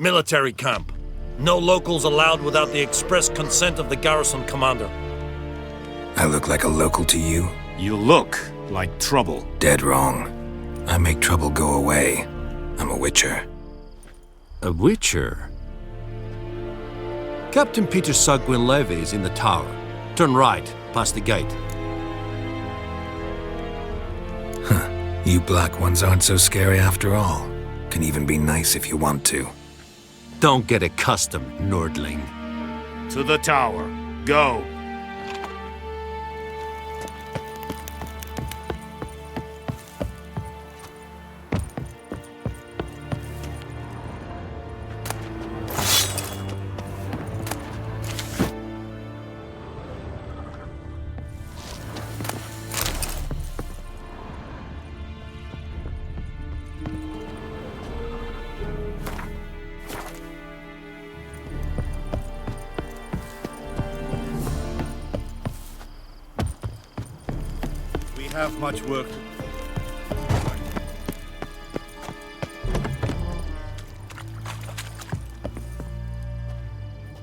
Military camp. No locals allowed without the express consent of the garrison commander. I look like a local to you? You look like trouble. Dead wrong. I make trouble go away. I'm a witcher. A witcher? Captain Peter Sagwin Levy is in the tower. Turn right, past the gate. Huh. You black ones aren't so scary after all. Can even be nice if you want to. Don't get accustomed, Nordling. To the tower. Go. Have much work.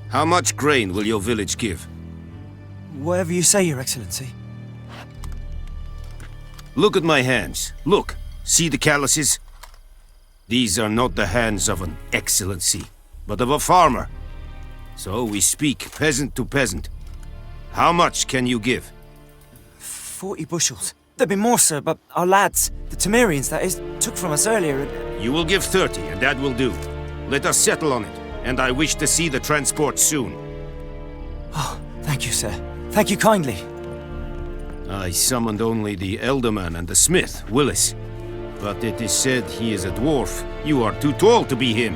How much grain will your village give? Whatever you say, Your Excellency. Look at my hands. Look. See the calluses? These are not the hands of an excellency, but of a farmer. So we speak peasant to peasant. How much can you give? 40 bushels. There'd be more, sir, but our lads, the Temerians, that is, took from us earlier and... You will give 30, and that will do. Let us settle on it, and I wish to see the transport soon. Oh, thank you, sir. Thank you kindly. I summoned only the Elderman and the smith, Willis. But it is said he is a dwarf. You are too tall to be him.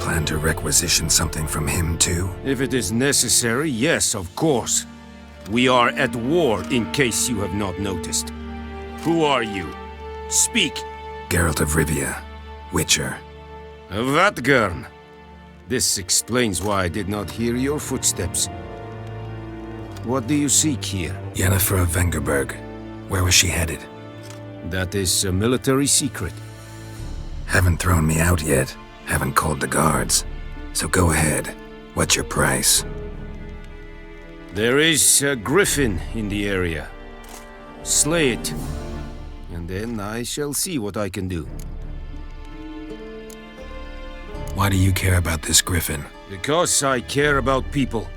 Plan to requisition something from him, too? If it is necessary, yes, of course. We are at war, in case you have not noticed. Who are you? Speak! Geralt of Rivia, Witcher. Vatgern. This explains why I did not hear your footsteps. What do you seek here? Yennefer of Vengerberg. Where was she headed? That is a military secret. Haven't thrown me out yet. Haven't called the guards. So go ahead. What's your price? There is a Griffin in the area. Slay it. And then I shall see what I can do. Why do you care about this Griffin? Because I care about people.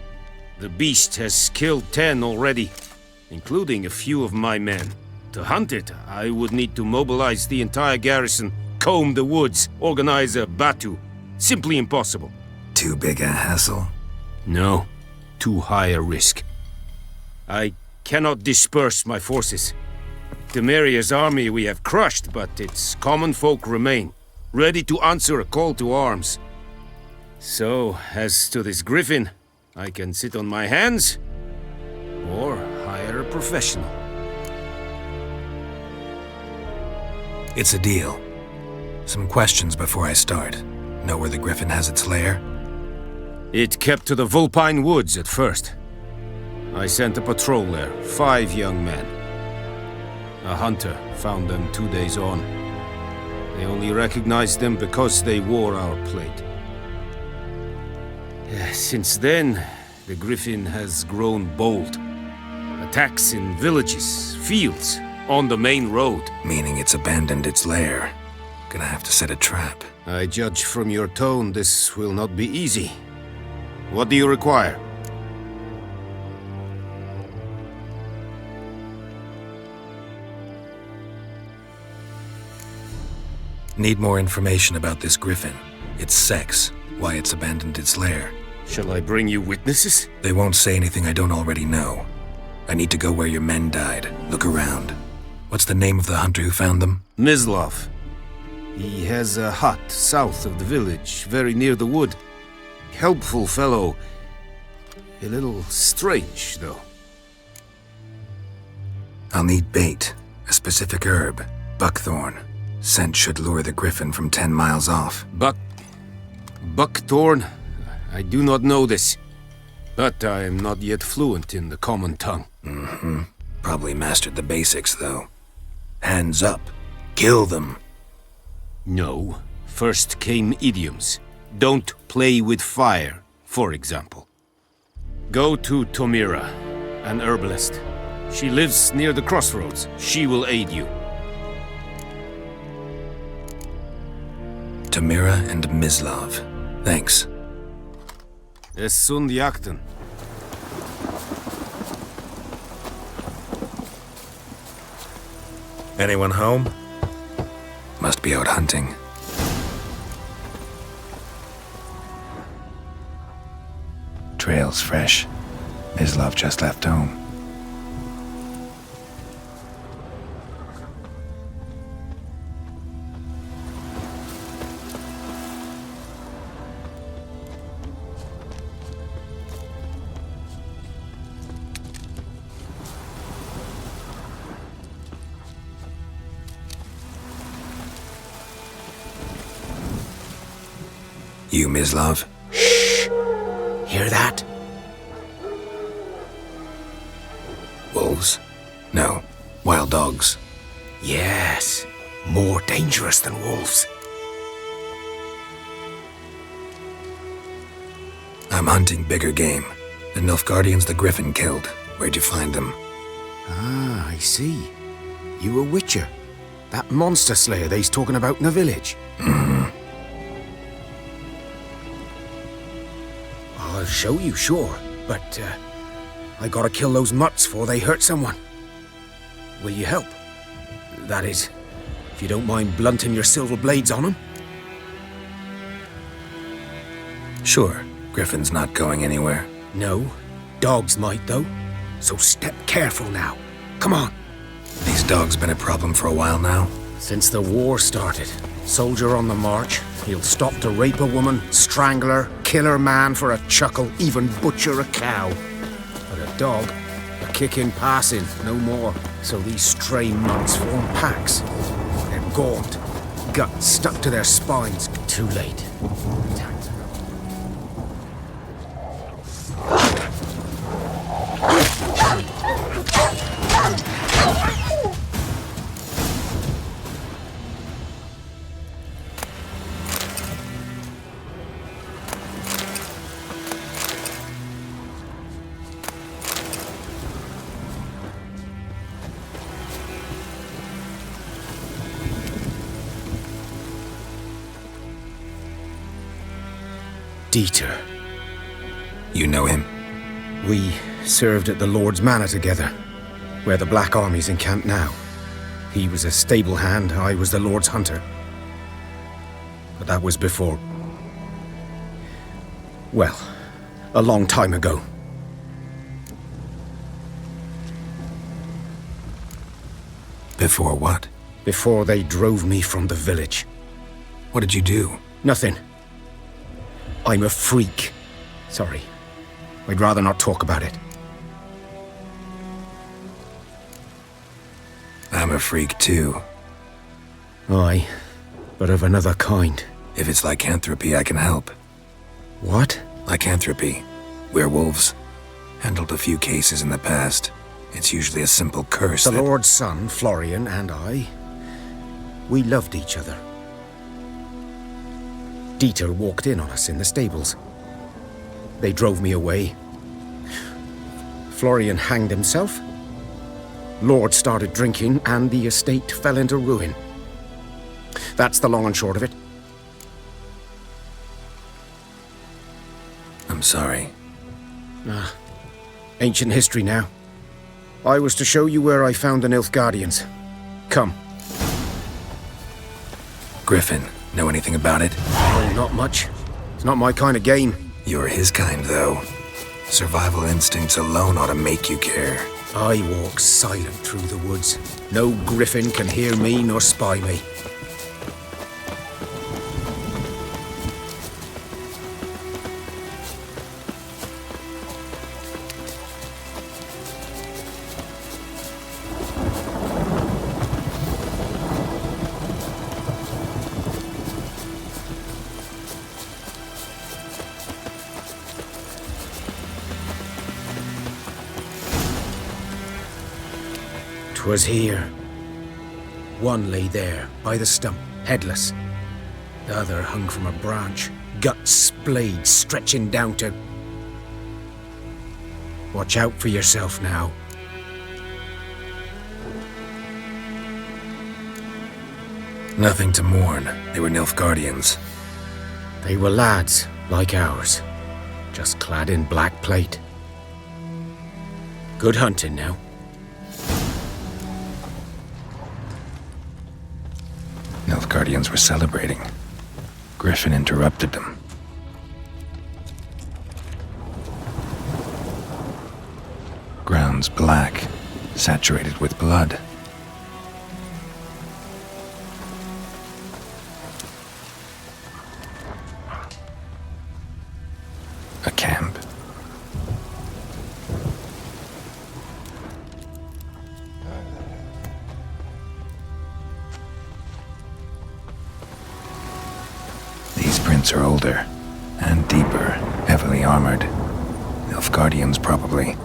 The beast has killed 10 already, including a few of my men. To hunt it, I would need to mobilize the entire garrison, comb the woods, organize a batu. Simply impossible. Too big a hassle? No, too high a risk. I cannot disperse my forces. Temeria's army we have crushed, but its common folk remain, ready to answer a call to arms. So, as to this Griffin, I can sit on my hands, or hire a professional. It's a deal. Some questions before I start. Know where the Griffin has its lair? It kept to the Vulpine Woods at first. I sent a patrol there, 5 young men. A hunter found them 2 days on. They only recognized them because they wore our plate. Since then, the Griffin has grown bold. Attacks in villages, fields, on the main road. Meaning it's abandoned its lair. Gonna have to set a trap. I judge from your tone this will not be easy. What do you require? Need more information about this Griffin. Its sex, why it's abandoned its lair. Shall I bring you witnesses? They won't say anything I don't already know. I need to go where your men died. Look around. What's the name of the hunter who found them? Mislav. He has a hut south of the village, very near the wood. Helpful fellow. A little strange, though. I'll need bait, a specific herb, buckthorn. Scent should lure the Griffin from 10 miles off. Buckthorn? I do not know this. But I am not yet fluent in the common tongue. Probably mastered the basics, though. Hands up. Kill them. No. First came idioms. Don't play with fire, for example. Go to Tomira, an herbalist. She lives near the crossroads. She will aid you. Tamira and Mislav. Thanks. Es sunt jakten. Anyone home? Must be out hunting. Trail's fresh. Mislav just left home. You, Mislav? Hear that? Wolves? No. Wild dogs. Yes. More dangerous than wolves. I'm hunting bigger game. The Nilfgaardians the Griffin killed. Where'd you find them? Ah, I see. You a witcher. That monster slayer they's talking about in the village. I'll show you, sure. But, I gotta kill those mutts before they hurt someone. Will you help? That is, if you don't mind blunting your silver blades on them. Sure. Griffin's not going anywhere. No. Dogs might, though. So step careful now. Come on. These dogs been a problem for a while now? Since the war started. Soldier on the march. He'll stop to rape a woman, strangle her, kill her man for a chuckle, even butcher a cow. But a dog, a kick in passing, no more. So these stray mutts form packs. They're gaunt, guts stuck to their spines. Too late. Dieter. You know him? We served at the Lord's Manor together, where the Black Army's encamped now. He was a stable hand, I was the Lord's hunter. But that was before... well, a long time ago. Before what? Before they drove me from the village. What did you do? Nothing. I'm a freak. Sorry. I'd rather not talk about it. I'm a freak too. Aye, but of another kind. If it's lycanthropy, I can help. What? Lycanthropy. Werewolves. Handled a few cases in the past. It's usually a simple curse The that... Lord's son, Florian, and I, we loved each other. Dieter walked in on us in the stables. They drove me away. Florian hanged himself. Lord started drinking, and the estate fell into ruin. That's the long and short of it. I'm sorry. Ancient history now. I was to show you where I found the Nilfgaardians. Come. Griffin, know anything about it? Oh, not much. It's not my kind of game. You're his kind, though. Survival instincts alone ought to make you care. I walk silent through the woods. No Griffin can hear me nor spy me. 'Twas here. One lay there, by the stump, headless. The other hung from a branch, guts splayed, stretching down to... Watch out for yourself now. Nothing to mourn. They were Nilfgaardians. They were lads, like ours, just clad in black plate. Good hunting now. Nilfgaardians were celebrating. Griffin interrupted them. Ground's black, saturated with blood. A camp. These prints are older and deeper, heavily armored. Nilfgaardians, probably.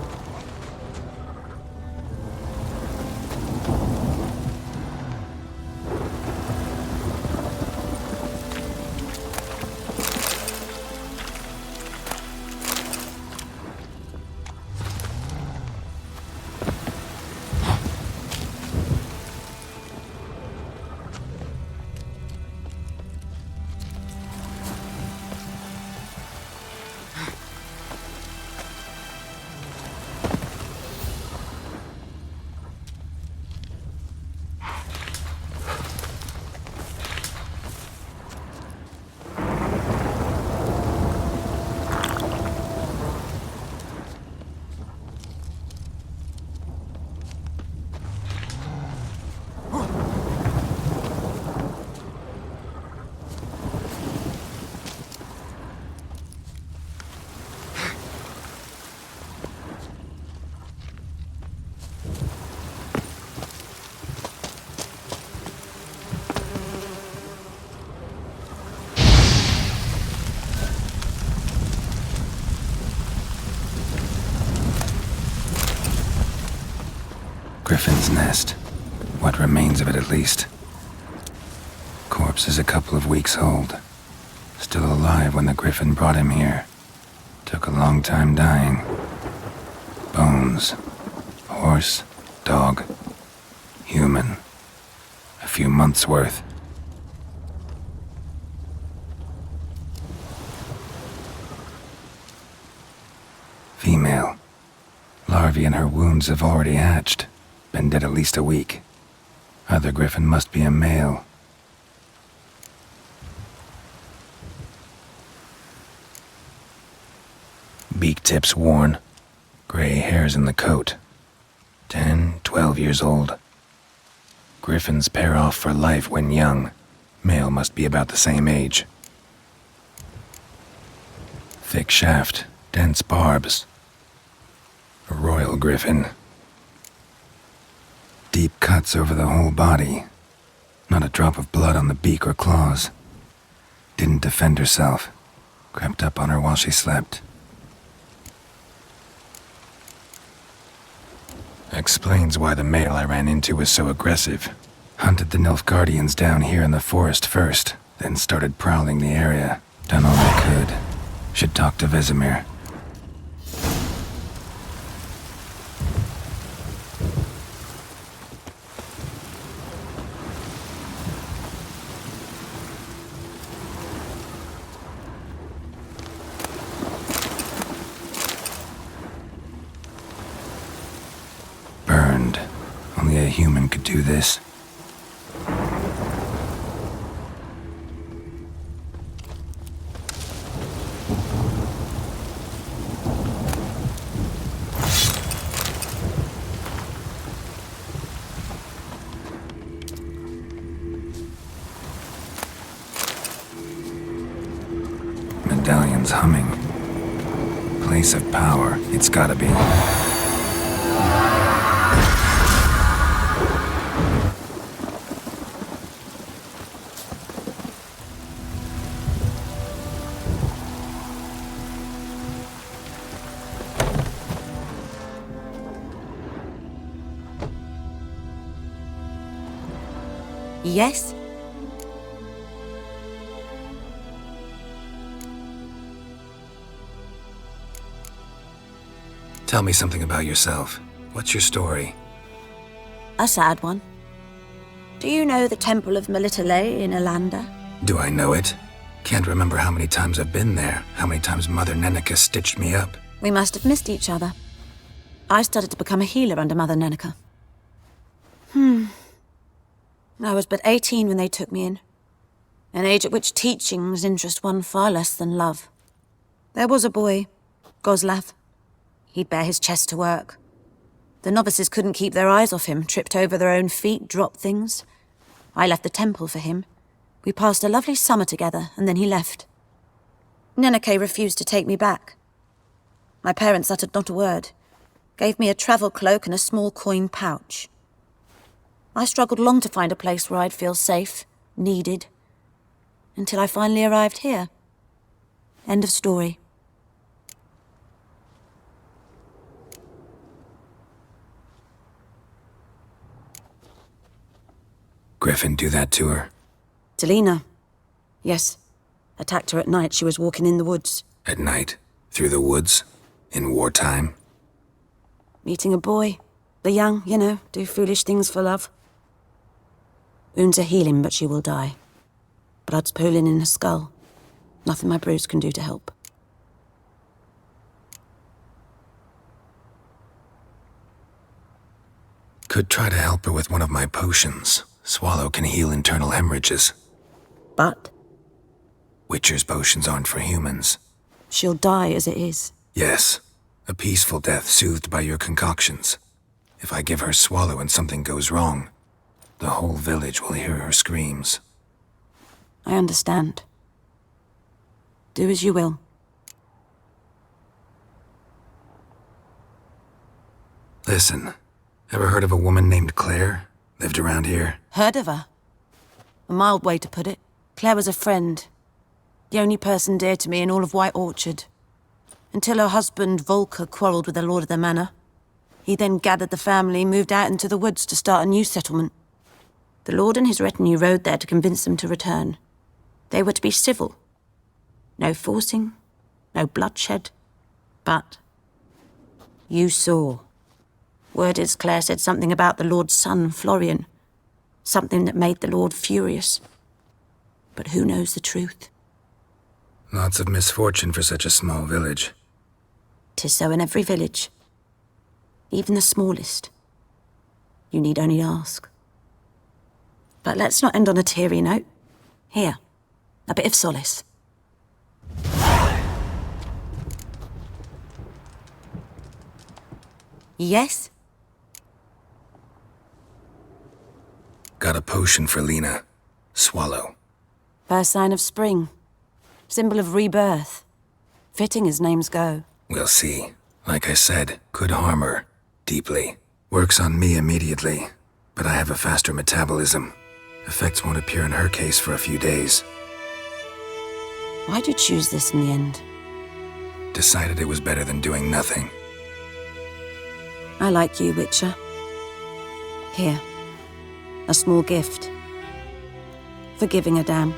Griffin's nest. What remains of it, at least. Corpse is a couple of weeks old. Still alive when the Griffin brought him here. Took a long time dying. Bones. Horse. Dog. Human. A few months' worth. Female. Larvae in her wounds have already hatched. Been dead at least a week. Other Griffin must be a male. Beak tips worn. Gray hairs in the coat. 10, 12 years old. Griffins pair off for life when young. Male must be about the same age. Thick shaft, dense barbs. A royal Griffin. Deep cuts over the whole body. Not a drop of blood on the beak or claws. Didn't defend herself. Crept up on her while she slept. Explains why the male I ran into was so aggressive. Hunted the Nilfgaardians down here in the forest first, then started prowling the area. Done all I could. Should talk to Vesemir. Burned. Only a human could do this. Medallion's humming. Place of power, it's gotta be. Yes? Tell me something about yourself. What's your story? A sad one. Do you know the Temple of Melitele in Alanda? Do I know it? Can't remember how many times I've been there, how many times Mother Nenica stitched me up. We must have missed each other. I started to become a healer under Mother Nenica. I was but 18 when they took me in. An age at which teachings interest one far less than love. There was a boy, Goslav. He'd bare his chest to work. The novices couldn't keep their eyes off him, tripped over their own feet, dropped things. I left the temple for him. We passed a lovely summer together, and then he left. Nenike refused to take me back. My parents uttered not a word, gave me a travel cloak and a small coin pouch. I struggled long to find a place where I'd feel safe, needed, until I finally arrived here. End of story. Griffin do that to her? Delina. Yes. Attacked her at night. She was walking in the woods. At night? Through the woods? In wartime? Meeting a boy. The young, you know, do foolish things for love. Wounds are healing, but she will die. Blood's pooling in her skull. Nothing my bruise can do to help. Could try to help her with one of my potions. Swallow can heal internal hemorrhages. But Witcher's potions aren't for humans. she'll die as it is. Yes. A peaceful death soothed by your concoctions. If I give her Swallow and something goes wrong, the whole village will hear her screams. I understand. Do as you will. Listen, ever heard of a woman named Claire? Lived around here? Heard of her? A mild way to put it. Claire was a friend. The only person dear to me in all of White Orchard. Until her husband, Volker, quarreled with the lord of the manor. He then gathered the family, moved out into the woods to start a new settlement. The lord and his retinue rode there to convince them to return. They were to be civil. No forcing, no bloodshed. But you saw. Word is Claire said something about the lord's son, Florian. Something that made the lord furious. But who knows the truth? Lots of misfortune for such a small village. 'Tis so in every village. Even the smallest. You need only ask. But let's not end on a teary note. Here, a bit of solace. Yes? Got a potion for Lena. Swallow. First sign of spring. Symbol of rebirth. Fitting as names go. We'll see. Like I said, could harm her. Deeply. Works on me immediately. But I have a faster metabolism. Effects won't appear in her case for a few days. Why'd you choose this in the end? Decided it was better than doing nothing. I like you, Witcher. Here. A small gift. For giving a damn.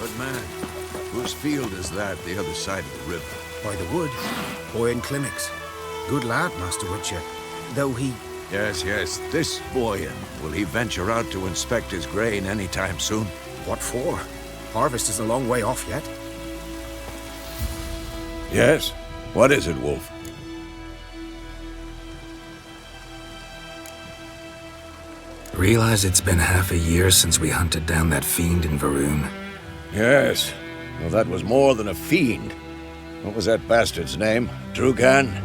Good man. Whose field is that the other side of the river? By the wood. Boy in Climmix. Good lad, Master Witcher. Though he... Yes, this Boyan. Will he venture out to inspect his grain anytime soon? What for? Harvest is a long way off yet. Yes. What is it, Wolf? Realize it's been half a year since we hunted down that fiend in Varun. Yes. Well, that was more than a fiend. What was that bastard's name? Drugan?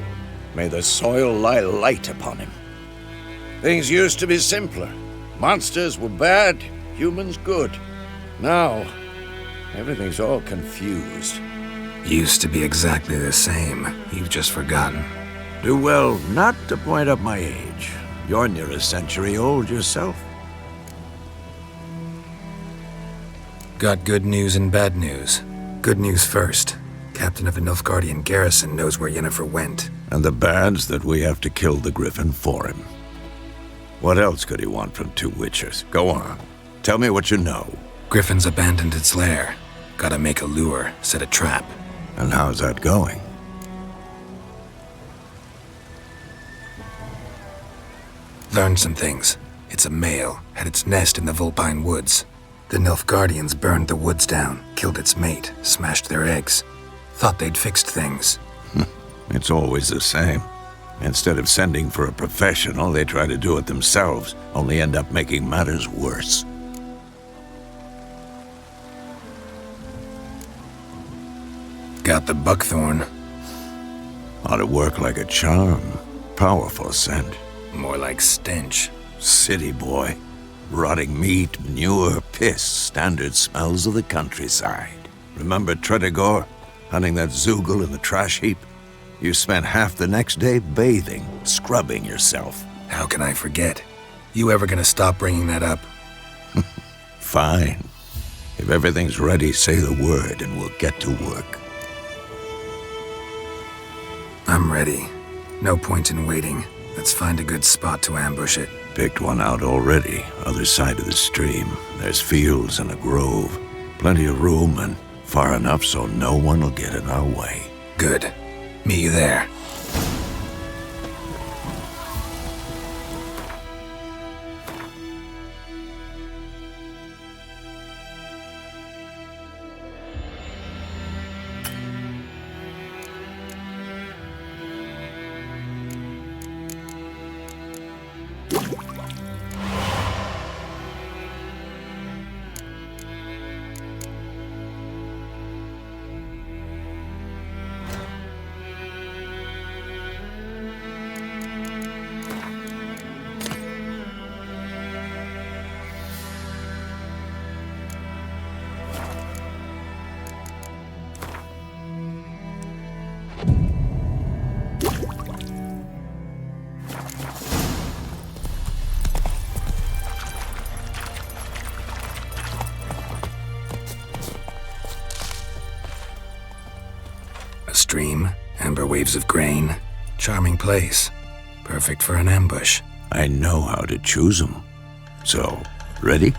May the soil lie light upon him. Things used to be simpler. Monsters were bad, humans good. Now, everything's all confused. Used to be exactly the same. You've just forgotten. Do well not to point up my age. You're near a century old yourself. Got good news and bad news. Good news first. Captain of the Nilfgaardian garrison knows where Yennefer went. And the bad's that we have to kill the Griffin for him. What else could he want from two witchers? Go on. Tell me what you know. Griffin's abandoned its lair. Gotta make a lure, set a trap. And how's that going? Learned some things. It's a male, had its nest in the Vulpine Woods. The Nilfgaardians burned the woods down, killed its mate, smashed their eggs. Thought they'd fixed things. It's always the same. Instead of sending for a professional, they try to do it themselves, only end up making matters worse. Got the buckthorn. Ought to work like a charm. Powerful scent. More like stench. City boy. Rotting meat, manure, piss, standard smells of the countryside. Remember Tredegor? Hunting that Zoogle in the trash heap? You spent half the next day bathing, scrubbing yourself. How can I forget? You ever gonna stop bringing that up? Fine. If everything's ready, say the word and we'll get to work. I'm ready. No point in waiting. Let's find a good spot to ambush it. Picked one out already, other side of the stream. There's fields and a grove. Plenty of room and far enough so no one will get in our way. Good. Meet you there. A stream, amber waves of grain. Charming place. Perfect for an ambush. I know how to choose them. So, ready?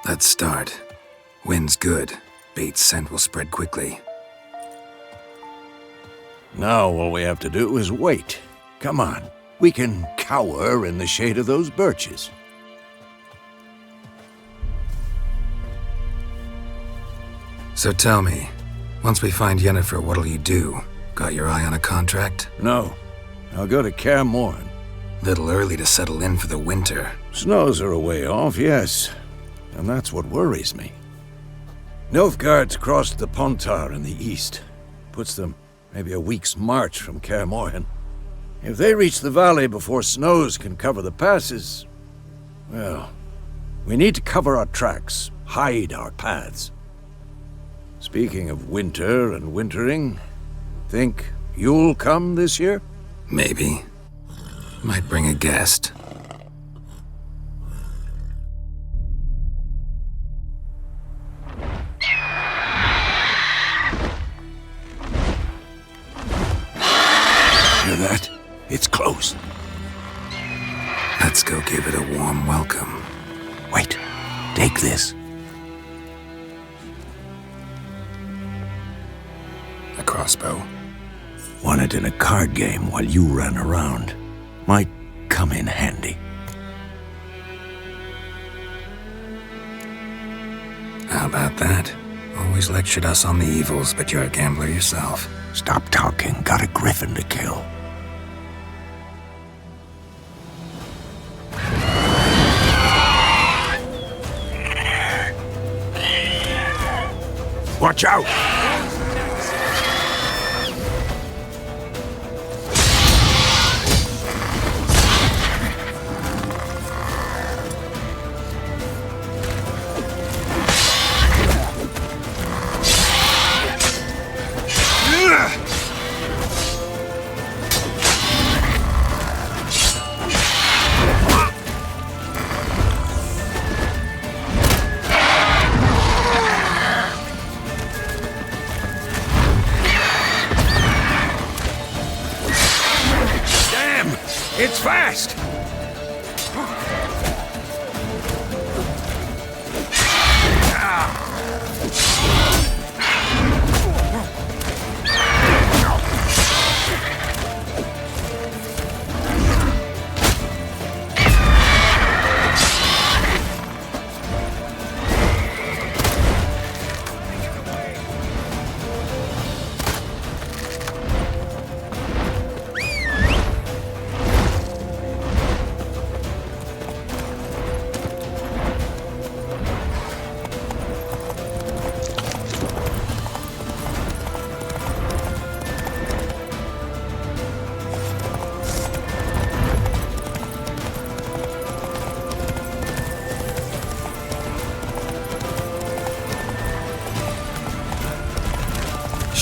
Let's start. Wind's good. Bait's scent will spread quickly. Now all we have to do is wait. Come on. We can cower in the shade of those birches. So tell me, once we find Yennefer, what'll you do? Got your eye on a contract? No. I'll go to Kaer Morhen. Little early to settle in for the winter. Snows are a way off, yes. And that's what worries me. Nilfgaard's crossed the Pontar in the east. Puts them maybe a week's march from Kaer Morhen. If they reach the valley before snows can cover the passes, well, we need to cover our tracks, hide our paths. Speaking of winter and wintering, think you'll come this year? Maybe. Might bring a guest. Hear that? It's close. Let's go give it a warm welcome. Wait, take this. A crossbow. Won it in a card game while you ran around. Might come in handy. How about that? Always lectured us on the evils, but you're a gambler yourself. Stop talking. Got a Griffin to kill. Watch out! It's fast!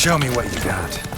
Show me what you got.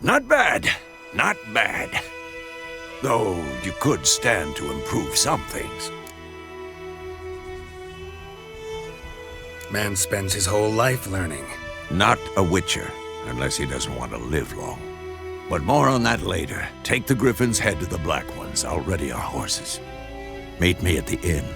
Not bad. Not bad. Though you could stand to improve some things. Man spends his whole life learning. Not a Witcher, unless he doesn't want to live long. But more on that later. Take the Griffin's head to the Black Ones. I'll ready our horses. Meet me at the inn.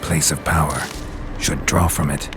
Place of power. Should draw from it.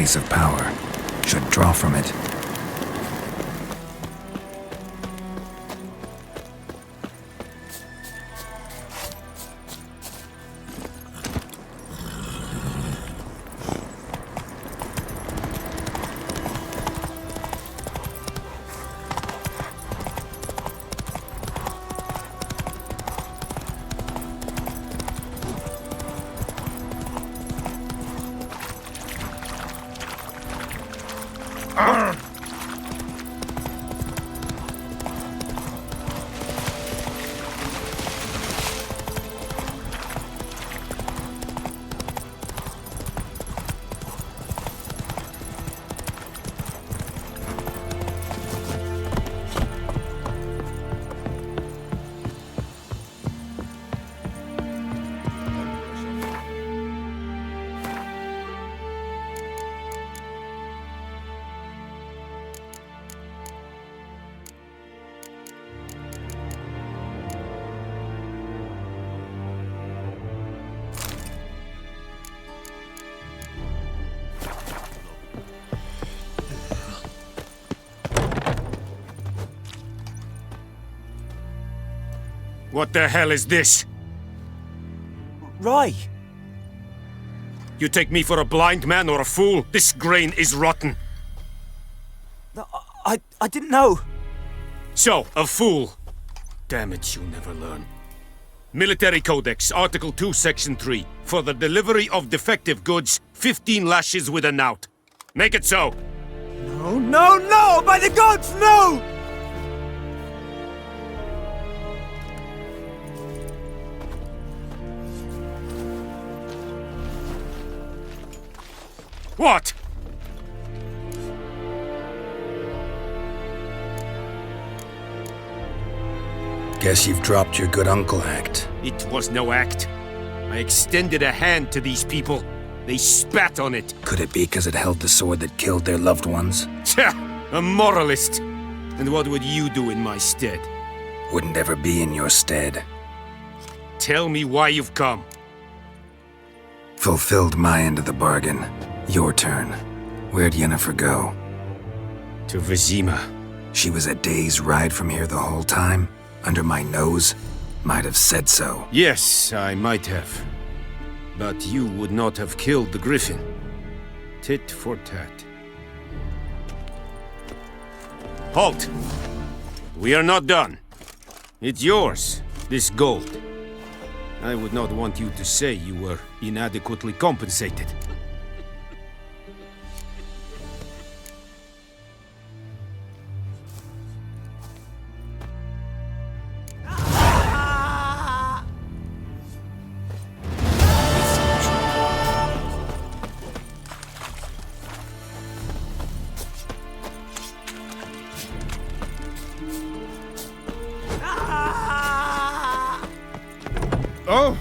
place of power. Should draw from it. What the hell is this? Rye! You take me for a blind man or a fool? This grain is rotten. No, I didn't know. So, a fool. Damn it, you never learn. Military Codex, Article 2, Section 3. For the delivery of defective goods, 15 lashes with a knout. Make it so. No, no, no! By the gods, no! What? Guess you've dropped your good uncle act. It was no act. I extended a hand to these people. They spat on it. Could it be because it held the sword that killed their loved ones? Tja, a moralist. And what would you do in my stead? Wouldn't ever be in your stead. Tell me why you've come. Fulfilled my end of the bargain. Your turn. Where'd Yennefer go? To Vizima. She was a day's ride from here the whole time? Under my nose? Might have said so. Yes, I might have. But you would not have killed the Griffin. Tit for tat. Halt! We are not done. It's yours, this gold. I would not want you to say you were inadequately compensated. Oh!